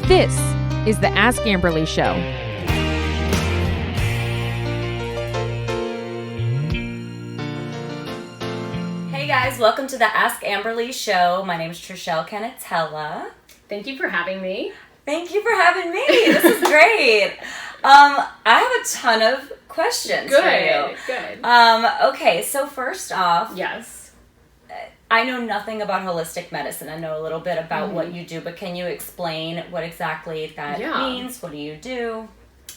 This is the Ask Amberleigh Show. Hey guys, welcome to the Ask Amberleigh Show. My name is Trishelle Cannatella. Thank you for having me. Thank you for having me. This is great. I have a ton of questions for you. Good. Okay, so first off, Yes. I know nothing about holistic medicine. I know a little bit about what you do, but can you explain what exactly that means? What do you do?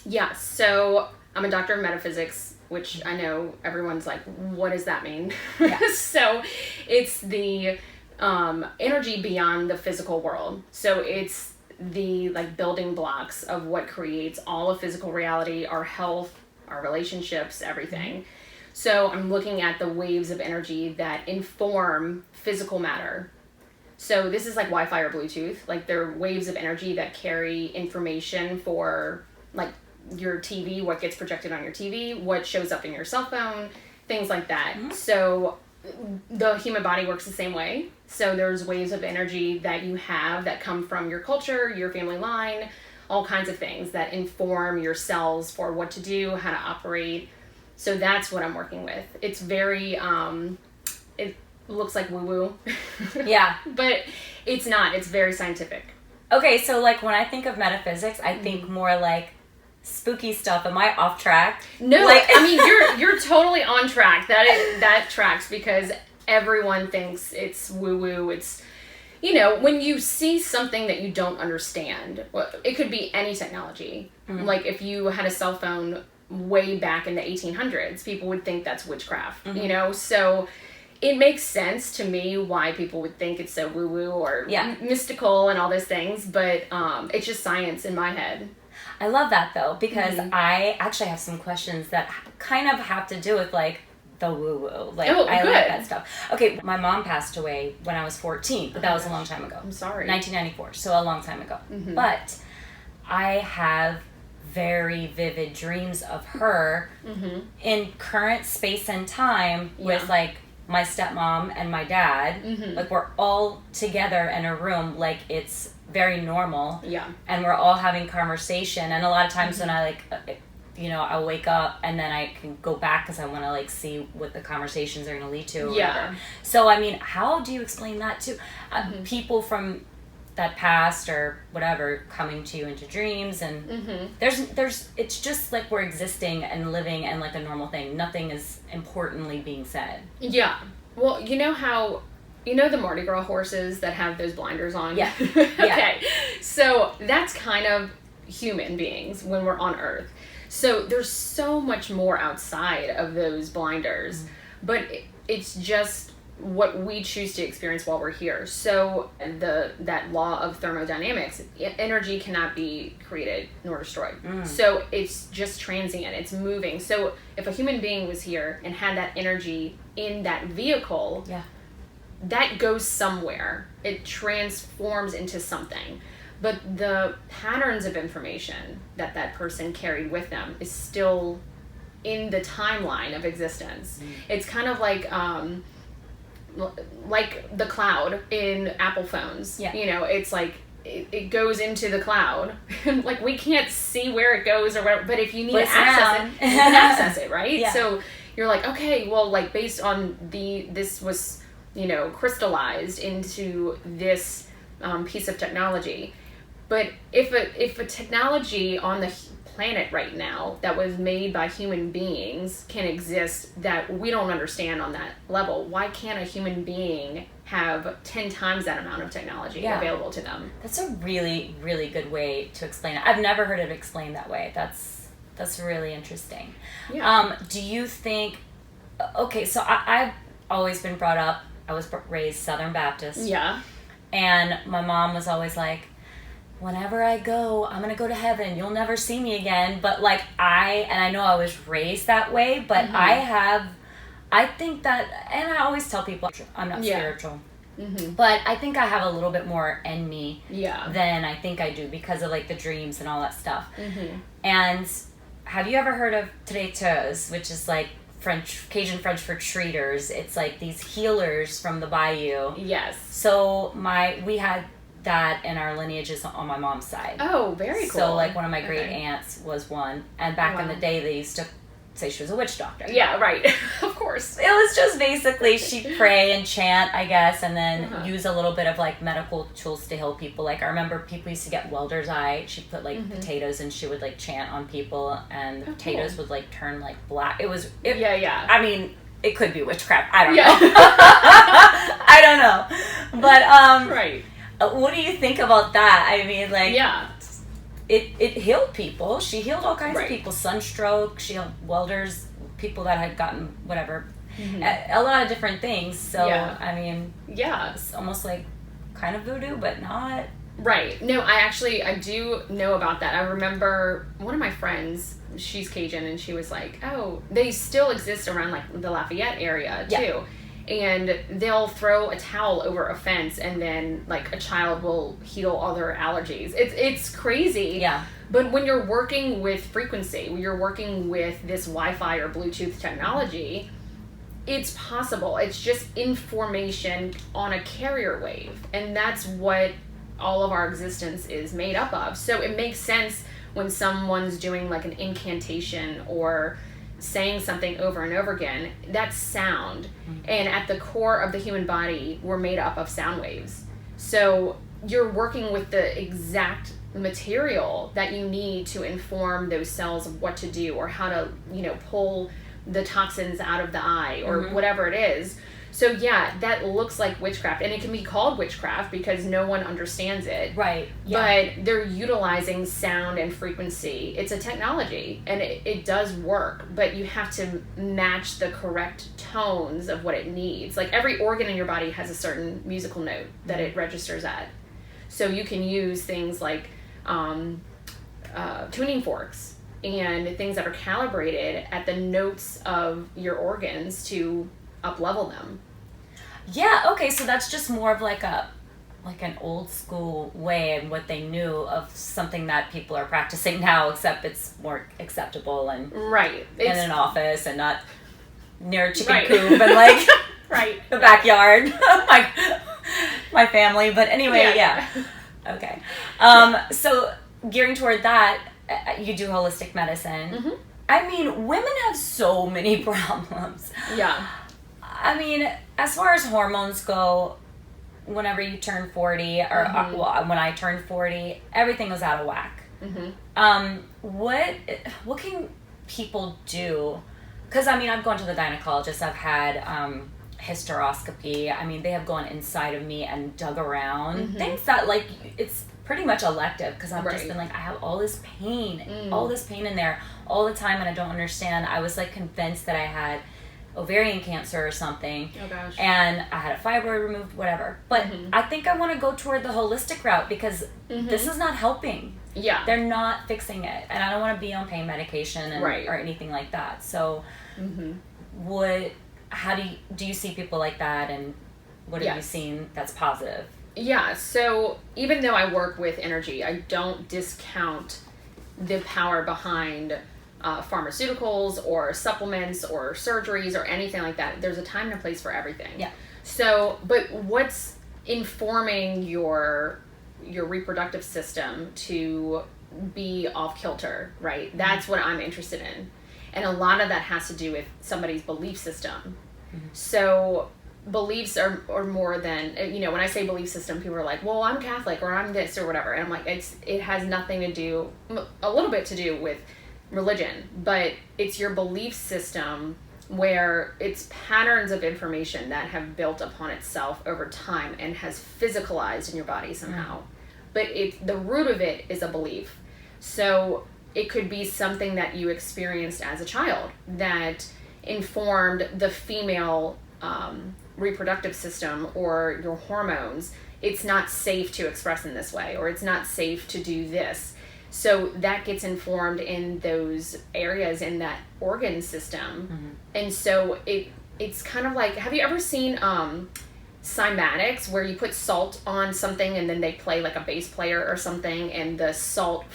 Yeah, so I'm a doctor of metaphysics, which I know everyone's like, what does that mean? Yeah. So it's the energy beyond the physical world. So it's the building blocks of what creates all of physical reality, our health, our relationships, everything. So I'm looking at the waves of energy that inform physical matter. So this is like Wi-Fi or Bluetooth. They're waves of energy that carry information for your TV, what gets projected on your TV, what shows up in your cell phone, things like that. Mm-hmm. So the human body works the same way. So there's waves of energy that you have that come from your culture, your family line, all kinds of things that inform your cells for what to do, how to operate. So that's what I'm working with. It's very, it looks like woo-woo. Yeah. But it's not. It's very scientific. Okay, so when I think of metaphysics, I think more like spooky stuff. Am I off track? No, I mean, you're totally on track. That tracks because everyone thinks it's woo-woo. It's, when you see something that you don't understand, it could be any technology. Mm-hmm. Like if you had a cell phone way back in the 1800s, people would think that's witchcraft, so it makes sense to me why people would think it's so woo-woo or mystical and all those things, but it's just science in my head. I love that though, because I actually have some questions that kind of have to do with the woo-woo. I like that stuff. Okay, my mom passed away when I was 14, but that was a long time ago. I'm sorry. 1994, so a long time ago. Mm-hmm. But I have very vivid dreams of her in current space and time with my stepmom and my dad. Mm-hmm. We're all together in a room, it's very normal. Yeah. And we're all having conversation. And a lot of times when I I wake up and then I can go back because I want to see what the conversations are going to lead to. Or whatever. So I mean, how do you explain that to people from that past or whatever coming to you into dreams? And there's it's just we're existing and living and a normal thing. Nothing is importantly being said. Yeah. Well, you know how the Mardi Gras horses that have those blinders on? Yeah. Okay. Yeah. So that's kind of human beings when we're on Earth. So there's so much more outside of those blinders, but it's just what we choose to experience while we're here. So that law of thermodynamics, energy cannot be created nor destroyed. So it's just transient, it's moving. So if a human being was here and had that energy in that vehicle, that goes somewhere. It transforms into something. But the patterns of information that person carried with them is still in the timeline of existence. It's kind of like the cloud in Apple phones. Yeah. It's it goes into the cloud. We can't see where it goes or whatever, but if you need to access it, you can access it, right? Yeah. So you're okay, well, based on this was, crystallized into this piece of technology. But if a technology on the planet right now that was made by human beings can exist that we don't understand on that level, why can't a human being have 10 times that amount of technology available to them? That's a really, really good way to explain it. I've never heard it explained that way. That's really interesting. Yeah. Do you think... Okay, so I've always been brought up... I was raised Southern Baptist. Yeah. And my mom was always whenever I go, I'm going to go to heaven. You'll never see me again. But I know I was raised that way, but I think that, and I always tell people I'm not spiritual, but I think I have a little bit more in me than I think I do because of the dreams and all that stuff. And have you ever heard of Traitors, which is Cajun French for Traitors? It's these healers from the bayou. Yes. So we had that in our lineages on my mom's side. Oh, very cool. So, like, one of my great aunts was one. And back in the day, they used to say she was a witch doctor. Yeah, right. Of course. It was just basically she'd pray and chant, I guess, and then use a little bit of, like, medical tools to heal people. Like, I remember people used to get welder's eye. She'd put, like, potatoes, and she would, like, chant on people, and the potatoes would, like, turn, like, black. Yeah. I mean, it could be witchcraft. I don't know. I don't know. But, right. What do you think about that? I mean, like... Yeah. It healed people. She healed all kinds of people. Sunstroke. She healed welders, people that had gotten whatever. A lot of different things. So, I mean... Yeah. It's almost like kind of voodoo, but not... Right. No, I do know about that. I remember one of my friends, she's Cajun, and she was like, oh, they still exist around, like, the Lafayette area, too. Yeah. And they'll throw a towel over a fence, and then, like, a child will heal all their allergies. It's crazy. Yeah. But when you're working with frequency, when you're working with this Wi-Fi or Bluetooth technology, it's possible. It's just information on a carrier wave. And that's what all of our existence is made up of. So it makes sense when someone's doing, like, an incantation or saying something over and over again. That's sound. And at the core of the human body, we're made up of sound waves. So you're working with the exact material that you need to inform those cells of what to do, or how to, pull the toxins out of the eye, or whatever it is. So yeah, that looks like witchcraft, and it can be called witchcraft because no one understands it. Right. Yeah. But they're utilizing sound and frequency. It's a technology, and it does work, but you have to match the correct tones of what it needs. Like, every organ in your body has a certain musical note that it registers at. So you can use things like tuning forks and things that are calibrated at the notes of your organs to up-level them. Yeah, okay, so that's just more of like an old school way and what they knew of something that people are practicing now, except it's more acceptable and in an office and not near a chicken coop and like the backyard of my family. But anyway, yeah. Okay. So gearing toward that, you do holistic medicine. I mean, women have so many problems. Yeah. I mean, as far as hormones go, whenever you turn 40, or when I turned 40, everything was out of whack. What can people do? Because, I mean, I've gone to the gynecologist. I've had hysteroscopy. I mean, they have gone inside of me and dug around. Things that, like, it's pretty much elective, because I've just been like, I have all this pain in there all the time, and I don't understand. I was, like, convinced that I had ovarian cancer or something. Oh gosh. And I had a fibroid removed, whatever. But I think I want to go toward the holistic route, because this is not helping. Yeah. They're not fixing it. And I don't want to be on pain medication or anything like that. So how do you see people like that, and what have you seen that's positive? Yeah, so even though I work with energy, I don't discount the power behind pharmaceuticals or supplements or surgeries or anything like that. There's a time and a place for everything. Yeah. So, but what's informing your reproductive system to be off kilter, right? That's what I'm interested in. And a lot of that has to do with somebody's belief system. So beliefs are more than, when I say belief system, people are like, well, I'm Catholic, or I'm this or whatever. And I'm like, it has nothing to do, a little bit to do with religion, but it's your belief system, where it's patterns of information that have built upon itself over time and has physicalized in your body somehow. But the root of it is a belief. So it could be something that you experienced as a child that informed the female reproductive system or your hormones. It's not safe to express in this way, or it's not safe to do this. So that gets informed in those areas in that organ system. And so it's kind of like, have you ever seen cymatics, where you put salt on something and then they play like a bass player or something, and the salt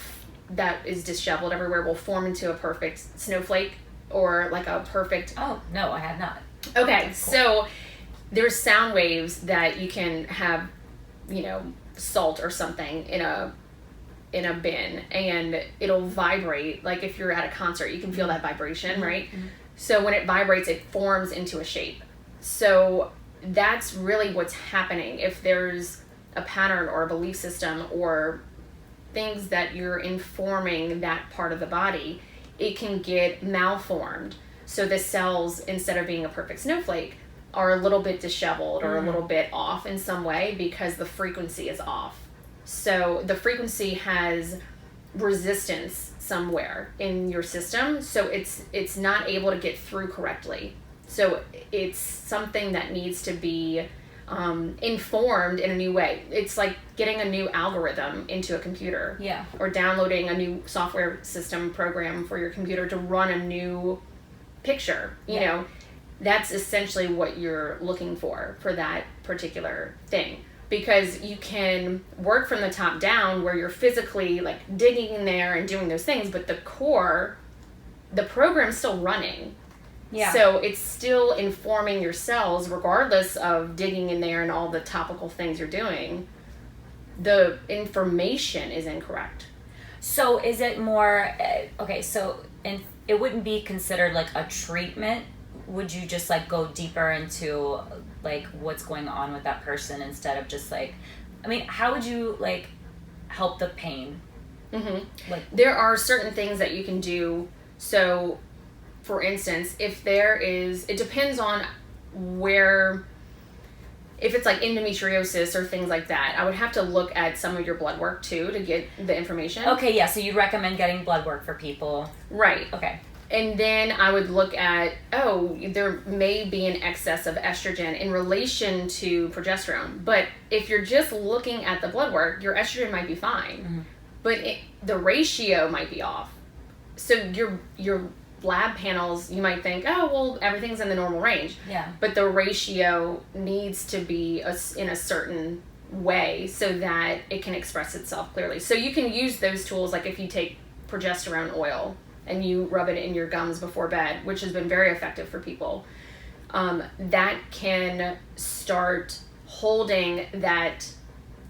that is disheveled everywhere will form into a perfect snowflake, or like a perfect... Oh, no, I have not. Okay, cool. So there's sound waves that you can have salt or something in a bin, and it'll vibrate. Like if you're at a concert, you can feel that vibration, right? So when it vibrates, it forms into a shape. So that's really what's happening. If there's a pattern or a belief system or things that you're informing that part of the body, it can get malformed. So the cells, instead of being a perfect snowflake, are a little bit disheveled or a little bit off in some way because the frequency is off. So the frequency has resistance somewhere in your system, so it's not able to get through correctly. So it's something that needs to be informed in a new way. It's like getting a new algorithm into a computer, or downloading a new software system program for your computer to run a new picture. You know, that's essentially what you're looking for that particular thing. Because you can work from the top down where you're physically like digging in there and doing those things, but the core, the program's still running. So it's still informing your cells regardless of digging in there and all the topical things you're doing. The information is incorrect. So is it more, it wouldn't be considered like a treatment? Would you just like go deeper into like what's going on with that person instead of just like, I mean, how would you like help the pain? Like there are certain things that you can do. So for instance, if there is, it depends on where, if it's like endometriosis or things like that, I would have to look at some of your blood work too to get the information. Okay, yeah, so you recommend getting blood work for people. Right. Okay. And then I would look at, there may be an excess of estrogen in relation to progesterone. But if you're just looking at the blood work, your estrogen might be fine. But the ratio might be off. So your lab panels, you might think, everything's in the normal range. But the ratio needs to be in a certain way so that it can express itself clearly. So you can use those tools, like if you take progesterone oil and you rub it in your gums before bed, which has been very effective for people, that can start holding that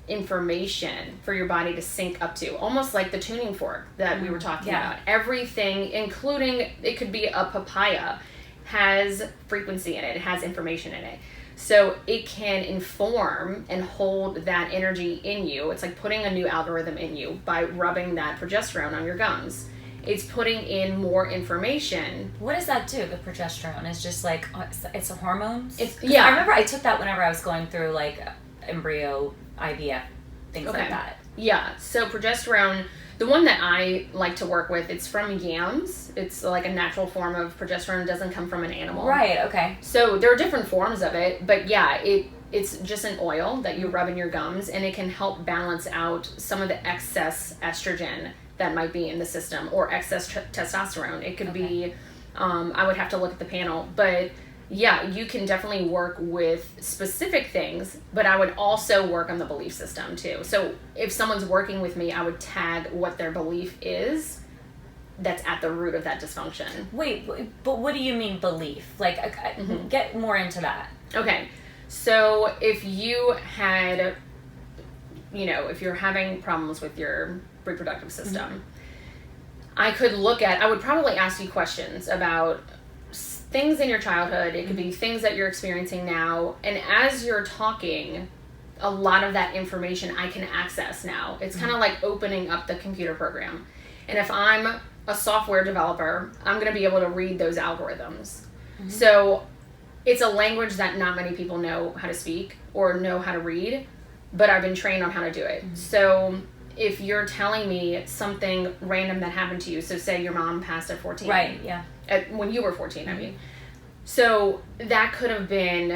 information for your body to sync up to, almost like the tuning fork that we were talking about. Everything, including, it could be a papaya, has frequency in it, it has information in it. So it can inform and hold that energy in you. It's like putting a new algorithm in you by rubbing that progesterone on your gums. It's putting in more information. What does that do, the progesterone? It's just like, it's a hormone? Yeah. I remember I took that whenever I was going through like embryo, IVF, things like that. Yeah, so progesterone, the one that I like to work with, it's from yams. It's like a natural form of progesterone. It doesn't come from an animal. Right, okay. So there are different forms of it, but yeah, it's just an oil that you rub in your gums, and it can help balance out some of the excess estrogen that might be in the system, or excess testosterone. It could be, I would have to look at the panel, but yeah, you can definitely work with specific things, but I would also work on the belief system too. So if someone's working with me, I would tag what their belief is that's at the root of that dysfunction. Wait, but what do you mean belief? Like, get more into that. Okay. So if you had, if you're having problems with your reproductive system, I would probably ask you questions about things in your childhood. It could be things that you're experiencing now. And as you're talking, a lot of that information I can access now. It's kind of like opening up the computer program. And if I'm a software developer, I'm going to be able to read those algorithms. So it's a language that not many people know how to speak or know how to read, but I've been trained on how to do it. So if you're telling me something random that happened to you, so say your mom passed at 14. Right, yeah. When you were 14, I mean. So that could have been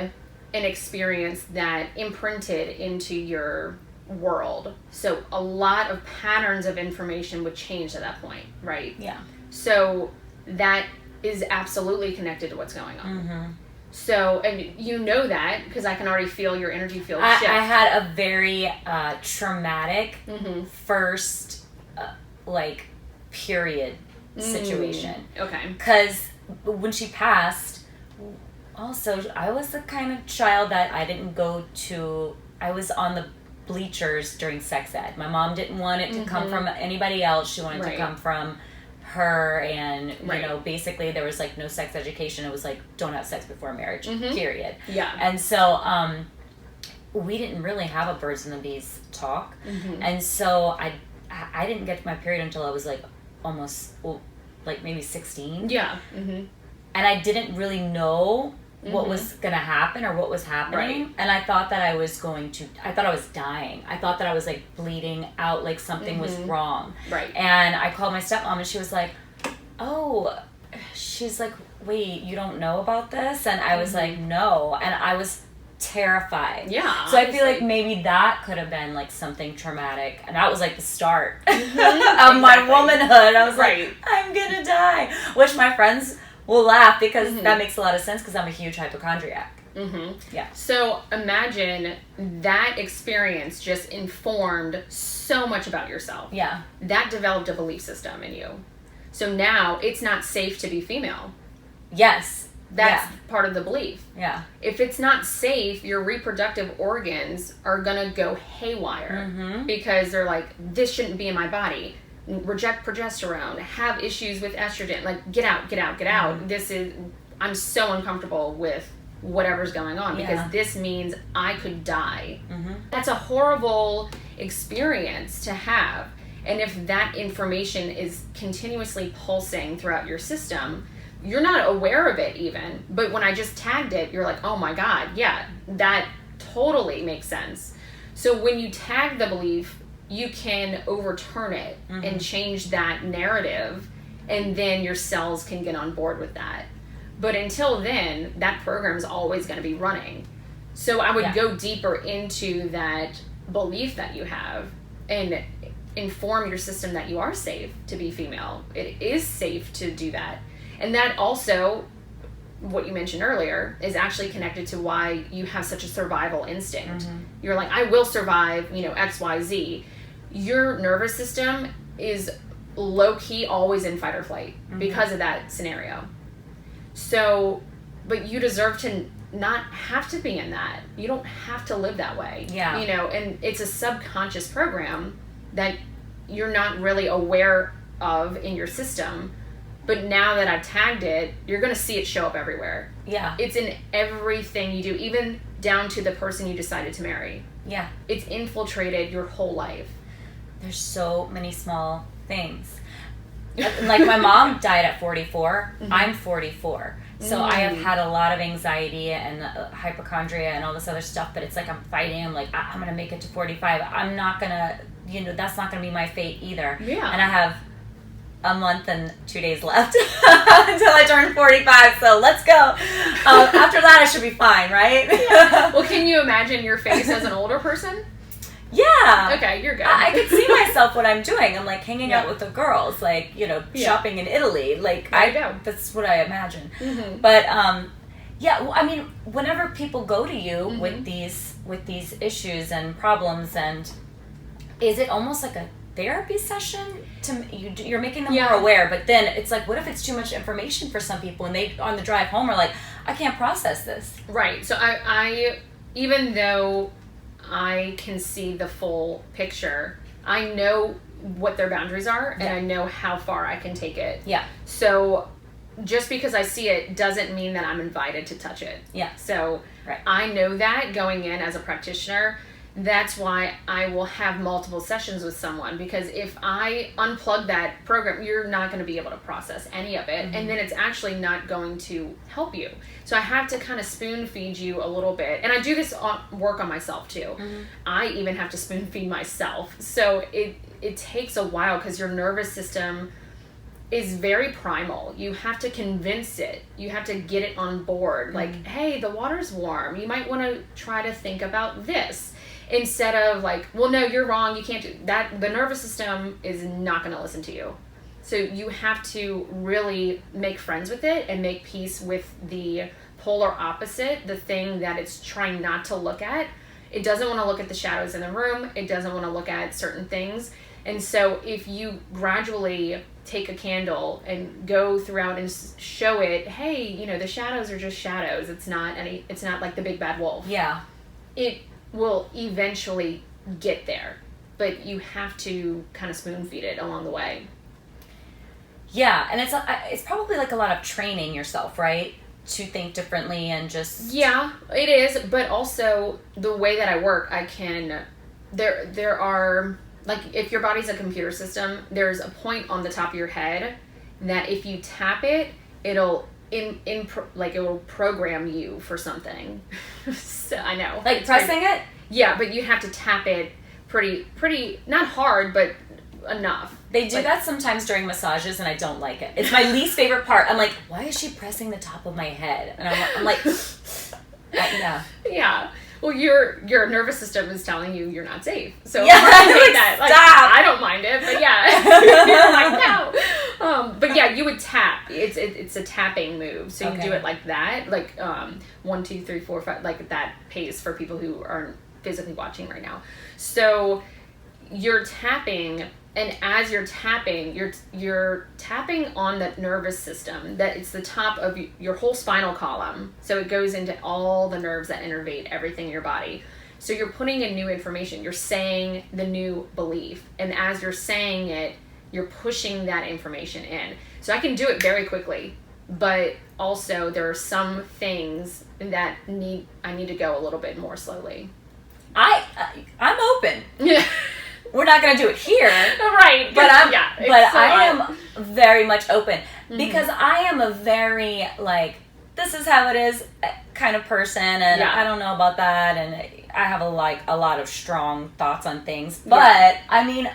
an experience that imprinted into your world. So a lot of patterns of information would change at that point, right? Yeah. So that is absolutely connected to what's going on. So, and you know that because I can already feel your energy field shift. I had a very traumatic first, period situation. Okay. Because when she passed, also, I was the kind of child that I was on the bleachers during sex ed. My mom didn't want it to come from anybody else. She wanted to come from her, and you know, basically there was like no sex education. It was like, don't have sex before marriage, period. Yeah. And so we didn't really have a birds and the bees talk, and so I didn't get my period until I was like almost like maybe 16. Yeah. And I didn't really know what was going to happen or what was happening. Right. And I thought that I was dying. I thought that I was like bleeding out, like something was wrong. Right. And I called my stepmom, and she was like, oh, she's like, wait, you don't know about this? And I was like, no. And I was terrified. Yeah. So I feel like maybe that could have been like something traumatic. And that was like the start of my womanhood. I was like, I'm going to die. Which my friends will laugh because that makes a lot of sense because I'm a huge hypochondriac. Yeah. So imagine that experience just informed so much about yourself. Yeah. That developed a belief system in you. So now it's not safe to be female. Yes. That's part of the belief. Yeah. If it's not safe, your reproductive organs are going to go haywire because they're like, this shouldn't be in my body. Reject progesterone, have issues with estrogen, like get out. I'm so uncomfortable with whatever's going on because this means I could die. That's a horrible experience to have. And if that information is continuously pulsing throughout your system, you're not aware of it even. But when I just tagged it, you're like, oh my God, yeah, that totally makes sense. So when you tag the belief, you can overturn it and change that narrative, and then your cells can get on board with that. But until then, that program is always going to be running. So I would go deeper into that belief that you have and inform your system that you are safe to be female. It is safe to do that. And that also, what you mentioned earlier, is actually connected to why you have such a survival instinct. You're like, I will survive, X, Y, Z. Your nervous system is low-key always in fight or flight because of that scenario. So, but you deserve to not have to be in that. You don't have to live that way. Yeah. And it's a subconscious program that you're not really aware of in your system. But now that I've tagged it, you're going to see it show up everywhere. Yeah. It's in everything you do, even down to the person you decided to marry. Yeah. It's infiltrated your whole life. There's so many small things. Like my mom died at 44. I'm 44. So I have had a lot of anxiety and hypochondria and all this other stuff, but it's like I'm fighting. I'm like, I'm going to make it to 45. I'm not going to, that's not going to be my fate either. Yeah. And I have a month and 2 days left until I turn 45, so let's go. After that, I should be fine, right? Yeah. Well, can you imagine your face as an older person? Yeah. Okay, you're good. I could see myself what I'm doing. I'm like hanging out with the girls, like, shopping in Italy. Like, that's what I imagine. But, I mean, whenever people go to you with these issues and problems, and is it almost like a therapy session? You're making them more aware, but then it's like, what if it's too much information for some people and they on the drive home are like, I can't process this. Right. So I even though I can see the full picture, I know what their boundaries are and I know how far I can take it. Yeah. So just because I see it doesn't mean that I'm invited to touch it. Yeah. So I know that going in as a practitioner. That's why I will have multiple sessions with someone, because if I unplug that program, you're not going to be able to process any of it, and then it's actually not going to help you. So I have to kind of spoon feed you a little bit, and I do this work on myself too. I even have to spoon feed myself. So it takes a while because your nervous system is very primal. You have to convince it. You have to get it on board. Like, hey, the water's warm. You might want to try to think about this. Instead of like, well, no, you're wrong, you can't do that. The nervous system is not going to listen to you. So you have to really make friends with it and make peace with the polar opposite, the thing that it's trying not to look at. It doesn't want to look at the shadows in the room. It doesn't want to look at certain things. And so if you gradually take a candle and go throughout and show it, hey, the shadows are just shadows. It's not like the big bad wolf. Yeah. It will eventually get there, but you have to kind of spoon feed it along the way. Yeah, and it's probably like a lot of training yourself, right? To think differently and just... Yeah, it is, but also the way that I work, I can... There are... Like, if your body's a computer system, there's a point on the top of your head that if you tap it, it'll... it will program you for something. So, I know. Like pressing it? Yeah, but you have to tap it pretty, not hard, but enough. They do that sometimes during massages, and I don't like it. It's my least favorite part. I'm like, why is she pressing the top of my head? And I'm like, yeah. Yeah. Well, your nervous system is telling you you're not safe. So yeah, I'm doing that. Like, stop. I don't mind it, but yeah. You're like, no. But yeah, you would tap. It's a tapping move. So you do it like that. Like 1, 2, 3, 4, 5, like that pace for people who aren't physically watching right now. So you're tapping, and as you're tapping on that nervous system, that it's the top of your whole spinal column. So it goes into all the nerves that innervate everything in your body. So you're putting in new information. You're saying the new belief. And as you're saying it, you're pushing that information in. So I can do it very quickly, but also there are some things that I need to go a little bit more slowly. I'm open. Yeah. We're not going to do it here. Right. But I am very much open because I am a very, like, this is how it is kind of person, and I don't know about that, and I have a lot of strong thoughts on things. But, I mean,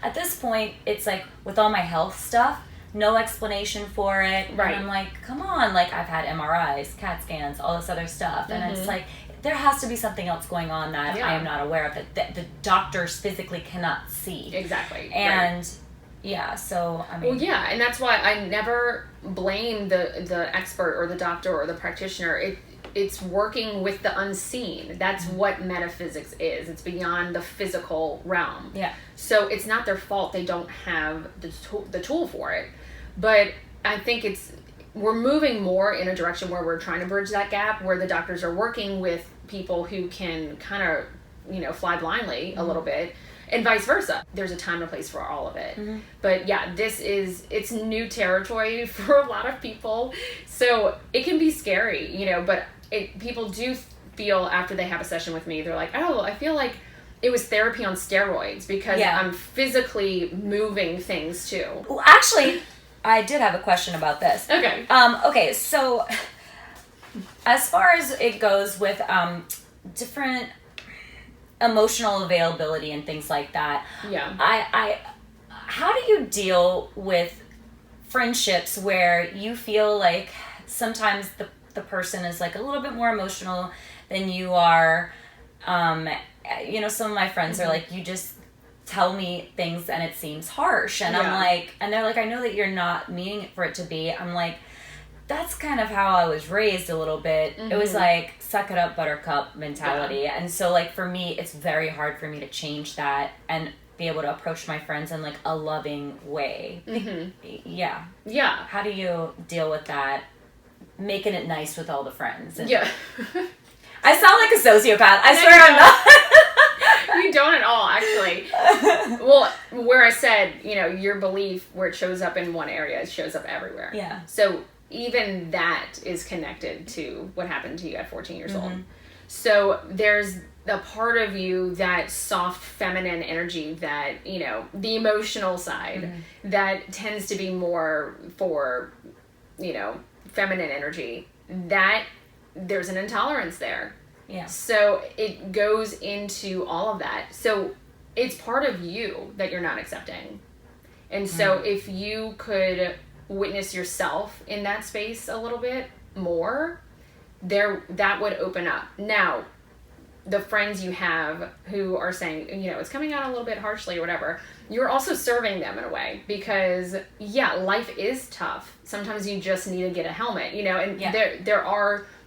at this point, it's like, with all my health stuff, no explanation for it. Right. And I'm like, come on. Like, I've had MRIs, CAT scans, all this other stuff. And it's like, there has to be something else going on that I am not aware of, that the doctors physically cannot see. Exactly. And, so, I mean... Well, yeah, and that's why I never blame the expert or the doctor or the practitioner. It's working with the unseen. That's what metaphysics is. It's beyond the physical realm. Yeah. So it's not their fault they don't have the tool for it. But I think we're moving more in a direction where we're trying to bridge that gap, where the doctors are working with people who can kind of, fly blindly a little bit, and vice versa. There's a time and a place for all of it. But yeah, it's new territory for a lot of people. So it can be scary, but people do feel after they have a session with me, they're like, oh, I feel like it was therapy on steroids because I'm physically moving things too. Well, actually, I did have a question about this. Okay. Okay, so as far as it goes with different emotional availability and things like that, how do you deal with friendships where you feel like sometimes the person is like a little bit more emotional than you are? Some of my friends are like, you just tell me things and it seems harsh, and I'm like, and they're like, I know that you're not meaning for it to be. I'm like, that's kind of how I was raised a little bit. It was like, suck it up, buttercup mentality. And so, like, for me, it's very hard for me to change that and be able to approach my friends in, like, a loving way. Yeah. How do you deal with that? Making it nice with all the friends. I sound like a sociopath. I swear I'm not. You don't at all, actually. Well, where I said, your belief, where it shows up in one area, it shows up everywhere. Yeah. So even that is connected to what happened to you at 14 years old. So there's a part of you, that soft feminine energy, that, the emotional side, that tends to be more for, feminine energy, that there's an intolerance there. Yeah. So it goes into all of that. So it's part of you that you're not accepting. And so if you could witness yourself in that space a little bit more, that would open up. Now, the friends you have who are saying, it's coming out a little bit harshly or whatever, you're also serving them in a way, because life is tough. Sometimes you just need to get a helmet, and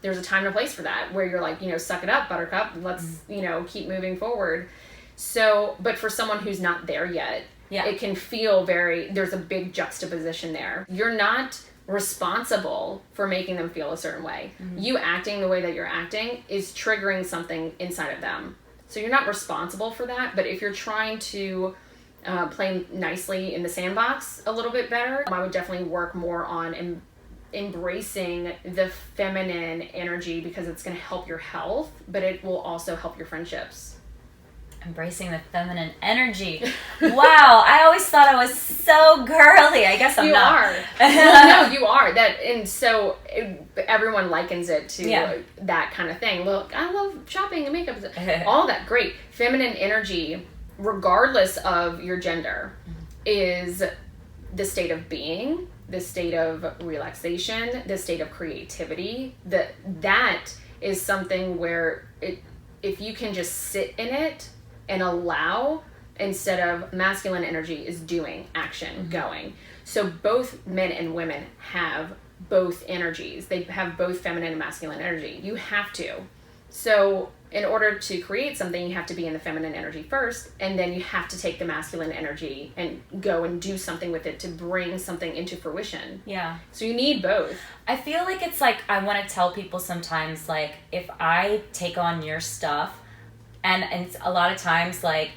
there's a time and a place for that, where you're like, suck it up, buttercup, let's, keep moving forward. So, but for someone who's not there yet, it can feel there's a big juxtaposition there. You're not responsible for making them feel a certain way. You acting the way that you're acting is triggering something inside of them. So you're not responsible for that, but if you're trying to play nicely in the sandbox a little bit better, I would definitely work more on embracing the feminine energy, because it's going to help your health, but it will also help your friendships. Embracing the feminine energy. Wow, I always thought I was so girly. I guess I'm you not. Are. Well, no, you are. And so everyone likens it to that kind of thing. Look, I love shopping and makeup. All that, great. Feminine energy, regardless of your gender, is the state of being, the state of relaxation, the state of creativity. That is something where if you can just sit in it and allow, instead of masculine energy is doing, action, going. So both men and women have both energies. They have both feminine and masculine energy. You have to. So in order to create something, you have to be in the feminine energy first, and then you have to take the masculine energy and go and do something with it to bring something into fruition. Yeah. So you need both. I feel like it's like, I want to tell people sometimes, like, if I take on your stuff, and it's a lot of times, like,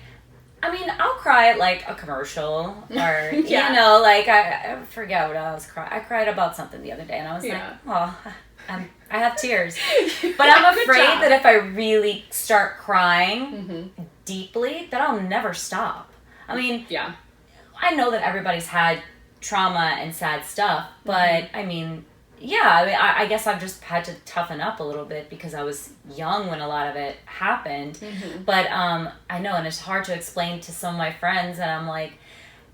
I mean, I'll cry at, like, a commercial, or, you know, like, I forget what I was crying. I cried about something the other day, and I was like, oh, I have tears. But I'm afraid that if I really start crying deeply, that I'll never stop. I mean, I know that everybody's had trauma and sad stuff, but, I mean, I guess I've just had to toughen up a little bit because I was young when a lot of it happened. But I know, and it's hard to explain to some of my friends, and I'm like,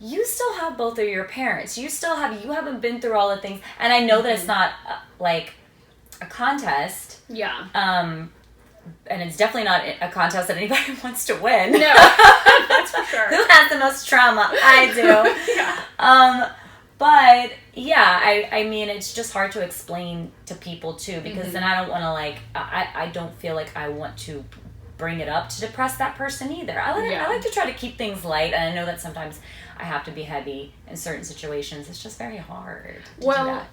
you still have both of your parents. You haven't been through all the things. And I know that it's not like a contest. Yeah. And it's definitely not a contest that anybody wants to win. No, that's for sure. Who has the most trauma? I do. But I mean, it's just hard to explain to people too, because then I don't want to, like, I don't feel like I want to bring it up to depress that person either. I like to try to keep things light, and I know that sometimes I have to be heavy in certain situations. It's just very hard to do that.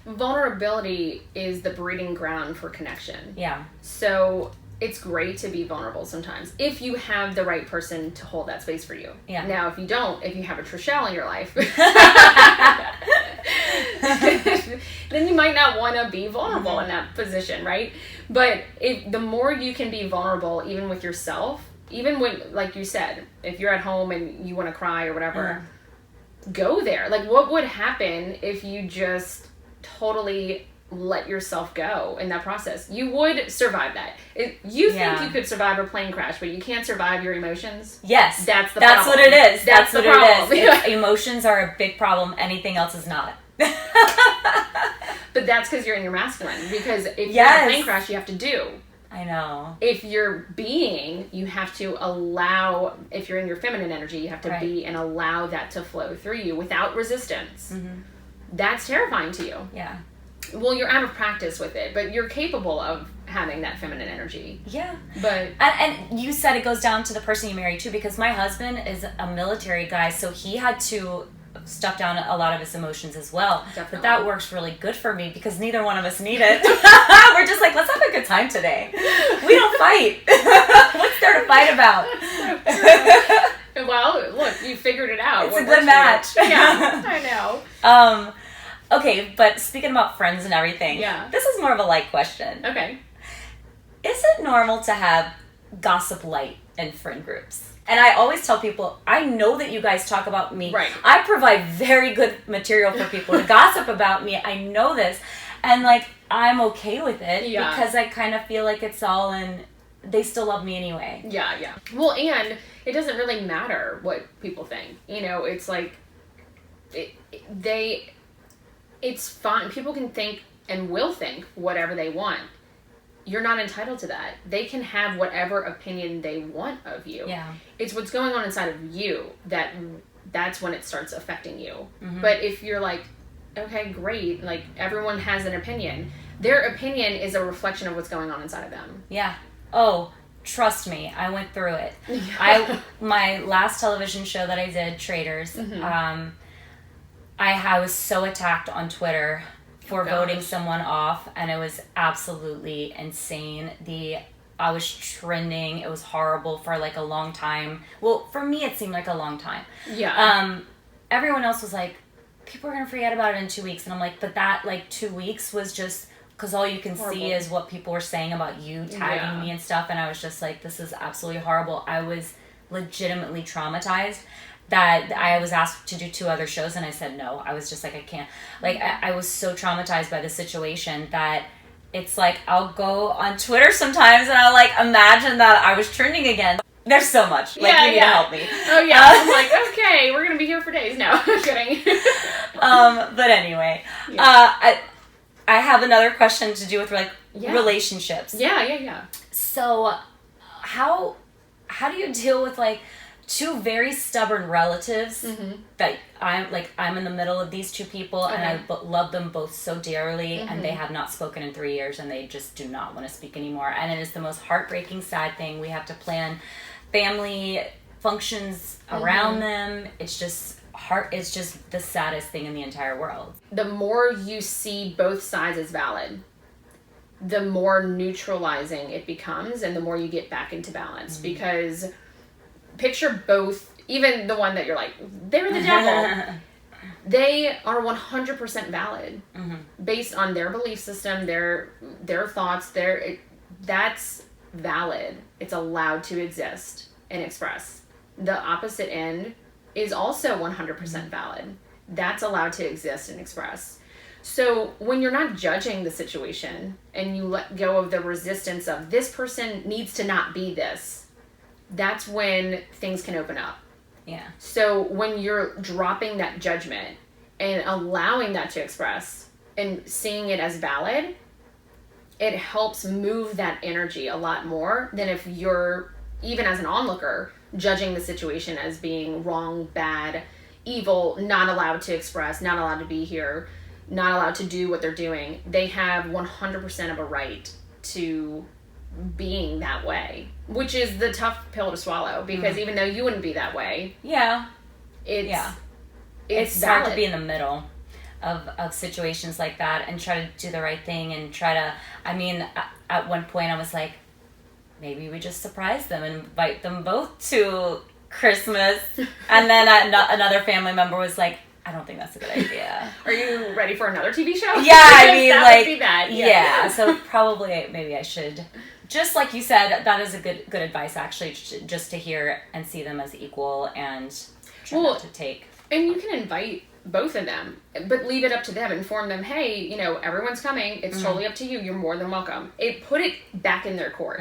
Vulnerability is the breeding ground for connection. Yeah. So it's great to be vulnerable sometimes if you have the right person to hold that space for you. Yeah. Now, if you don't, if you have a Trishelle in your life, then you might not want to be vulnerable in that position, right? But the more you can be vulnerable, even with yourself, even when, like you said, if you're at home and you want to cry or whatever, go there. Like, what would happen if you just totally let yourself go in that process? You would survive that. You think you could survive a plane crash, but you can't survive your emotions? Yes. That's problem. What it is. That's what it is. Emotions are a big problem. Anything else is not. But that's because you're in your masculine. Because if you're in a plane crash, you have to do. I know. If you're being, you have to allow, if you're in your feminine energy, you have to be and allow that to flow through you without resistance. That's terrifying to you. Yeah. Well, you're out of practice with it, but you're capable of having that feminine energy. Yeah. But and you said it goes down to the person you marry too, because my husband is a military guy, so he had to stuff down a lot of his emotions as well. Definitely. But that works really good for me because neither one of us need it. We're just like, let's have a good time today. We don't fight. What's there to fight about? So well, look, you figured it out. It's a good match. Yeah, I know. Okay, but speaking about friends and everything, this is more of a light question. Okay. Is it normal to have gossip light in friend groups? And I always tell people, I know that you guys talk about me. Right. I provide very good material for people to gossip about me. I know this. And, like, I'm okay with it because I kind of feel like it's all in, they still love me anyway. Yeah, yeah. Well, and it doesn't really matter what people think. You know, it's like, it's fine. People can think and will think whatever they want. You're not entitled to that. They can have whatever opinion they want of you. Yeah. It's what's going on inside of you that's when it starts affecting you. Mm-hmm. But if you're like, okay, great, like everyone has an opinion. Their opinion is a reflection of what's going on inside of them. Yeah. Oh, trust me, I went through it. My last television show that I did, Traitors, I was so attacked on Twitter for voting someone off, and it was absolutely insane. I was trending. It was horrible for like a long time. Well, for me, it seemed like a long time. Yeah. Everyone else was like, people are going to forget about it in 2 weeks. And I'm like, but that like 2 weeks was just, because all you can see is what people were saying about you, tagging me and stuff. And I was just like, this is absolutely horrible. I was legitimately traumatized that I was asked to do 2 other shows and I said no. I was just like, I can't. Like, I was so traumatized by the situation that it's like, I'll go on Twitter sometimes and I'll like imagine that I was trending again. There's so much. Like, you need to help me. Oh, yeah. I'm like, okay, we're going to be here for days now. I'm kidding. But anyway, I have another question to do with like relationships. Yeah. So how do you deal with like 2 very stubborn relatives that I'm in the middle of these 2 people and I love them both so dearly and they have not spoken in 3 years and they just do not want to speak anymore, and it is the most heartbreaking, sad thing. We have to plan family functions around them. It's just the saddest thing in the entire world. The more you see both sides as valid, the more neutralizing it becomes and the more you get back into balance. Because picture both, even the one that you're like, they're the devil. They are 100% valid based on their belief system, their thoughts, that's valid. It's allowed to exist and express. The opposite end is also 100% valid. That's allowed to exist and express. So when you're not judging the situation and you let go of the resistance of this person needs to not be this, that's when things can open up. Yeah. So when you're dropping that judgment and allowing that to express and seeing it as valid, it helps move that energy a lot more than if you're, even as an onlooker, judging the situation as being wrong, bad, evil, not allowed to express, not allowed to be here, not allowed to do what they're doing. They have 100% of a right to being that way, which is the tough pill to swallow, because even though you wouldn't be that way, it's hard to be in the middle of situations like that and try to do the right thing and try to, I mean, at one point I was like, maybe we just surprise them and invite them both to Christmas. And then another family member was like, I don't think that's a good idea. Are you ready for another TV show? Yeah, I mean, that like, would be bad. Yeah, so probably maybe I should, just like you said, that is a good advice actually, just to hear and see them as equal and try not to take. And you can invite both of them, but leave it up to them. Inform them, hey, everyone's coming. It's totally up to you. You're more than welcome. Put it back in their court.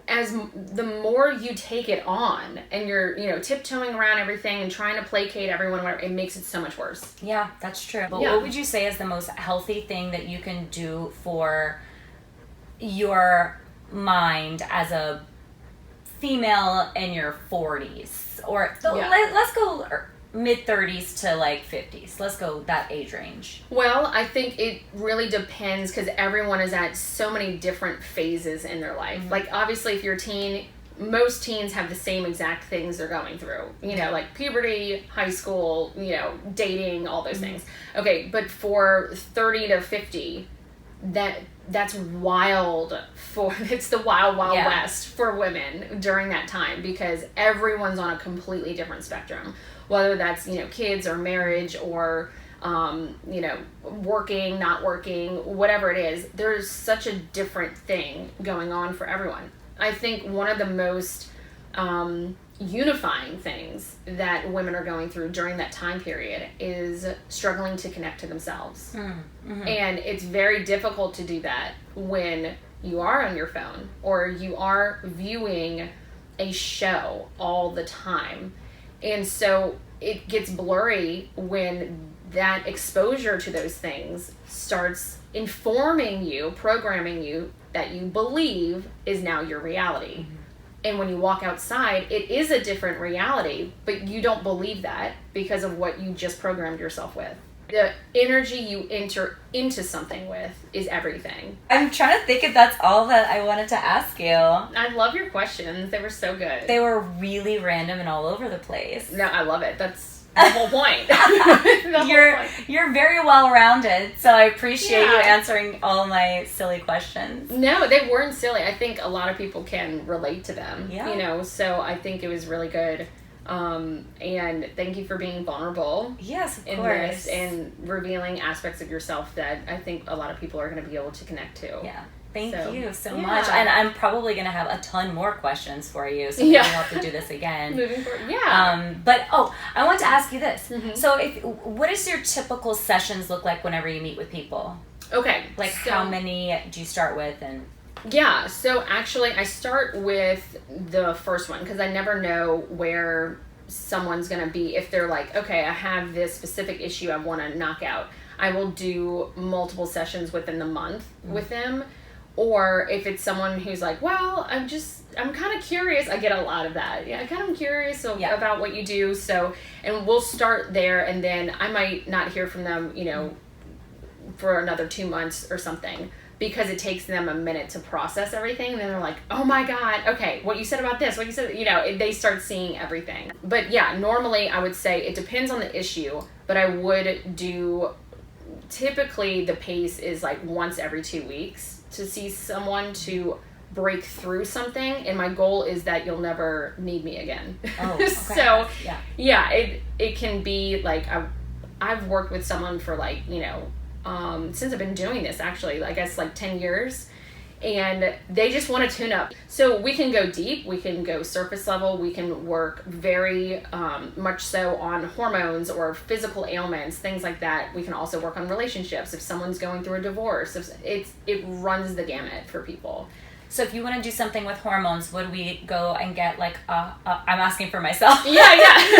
As the more you take it on and you're, tiptoeing around everything and trying to placate everyone, whatever, it makes it so much worse. Yeah, that's true. But what would you say is the most healthy thing that you can do for your mind as a female in your 40s? Or let's go mid-30s to like 50s. Let's go that age range. Well, I think it really depends because everyone is at so many different phases in their life. Like, obviously, if you're a teen, most teens have the same exact things they're going through. Like puberty, high school, dating, all those things. Okay, but for 30 to 50, that's wild it's the wild west for women during that time, because everyone's on a completely different spectrum, whether that's kids or marriage or working, not working, whatever it is. There's such a different thing going on for everyone. I think one of the most unifying things that women are going through during that time period is struggling to connect to themselves. And it's very difficult to do that when you are on your phone or you are viewing a show all the time. And so it gets blurry when that exposure to those things starts informing you, programming you that you believe is now your reality. And when you walk outside, it is a different reality, but you don't believe that because of what you just programmed yourself with. The energy you enter into something with is everything. I'm trying to think if that's all that I wanted to ask you. I love your questions. They were so good. They were really random and all over the place. No, I love it. That's the whole point. You're very well rounded, so I appreciate you answering all my silly questions. No, they weren't silly. I think a lot of people can relate to them. Yeah. You know, so I think it was really good. And thank you for being vulnerable. Yes, of in course. This and revealing aspects of yourself that I think a lot of people are going to be able to connect to. Yeah. Thank you so much. And I'm probably going to have a ton more questions for you, so maybe we'll have to do this again. Moving forward. Yeah. But, I want to ask you this. Mm-hmm. So what does your typical sessions look like whenever you meet with people? Okay. Like, how many do you start with? And yeah, so actually I start with the first one because I never know where someone's going to be. If they're like, okay, I have this specific issue I want to knock out, I will do multiple sessions within the month with them. Or if it's someone who's like, well, I'm kind of curious. I get a lot of that. Yeah, I kind of curious about what you do. So, and we'll start there, and then I might not hear from them, you know, for another 2 months or something, because it takes them a minute to process everything. And then they're like, oh my God, okay, what you said about this, what you said, you know, they start seeing everything. But yeah, normally I would say it depends on the issue, but I would do, typically the pace is like once every 2 weeks to see someone to break through something, and my goal is that you'll never need me again. Oh, okay. So yeah, it can be like I've worked with someone for like, you know, since I've been doing this, actually, I guess like 10 years, and they just want to tune up. So we can go deep, we can go surface level, we can work very much so on hormones or physical ailments, things like that. We can also work on relationships if someone's going through a divorce. It runs the gamut for people. So if you want to do something with hormones, would we go and get like I'm asking for myself. Yeah.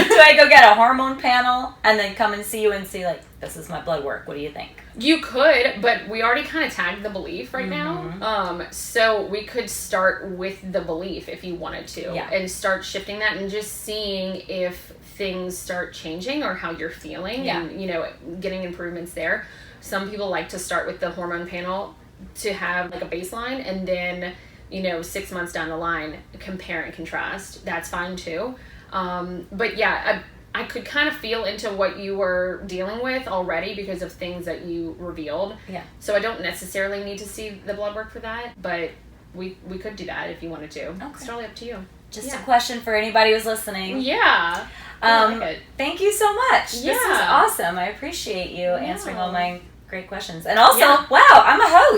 Do I go get a hormone panel and then come and see you and see like, this is my blood work, what do you think? You could, but we already kind of tagged the belief right now. So we could start with the belief if you wanted to, and start shifting that and just seeing if things start changing or how you're feeling, and, you know, getting improvements there. Some people like to start with the hormone panel to have like a baseline, and then, you know, 6 months down the line, compare and contrast. That's fine too. But yeah, I could kind of feel into what you were dealing with already because of things that you revealed. Yeah. So I don't necessarily need to see the blood work for that, but we could do that if you wanted to. Okay. It's totally up to you. Just a question for anybody who's listening. Yeah. Thank you so much. Yeah. This was awesome. I appreciate you answering all my great questions. And also, wow, I'm a host.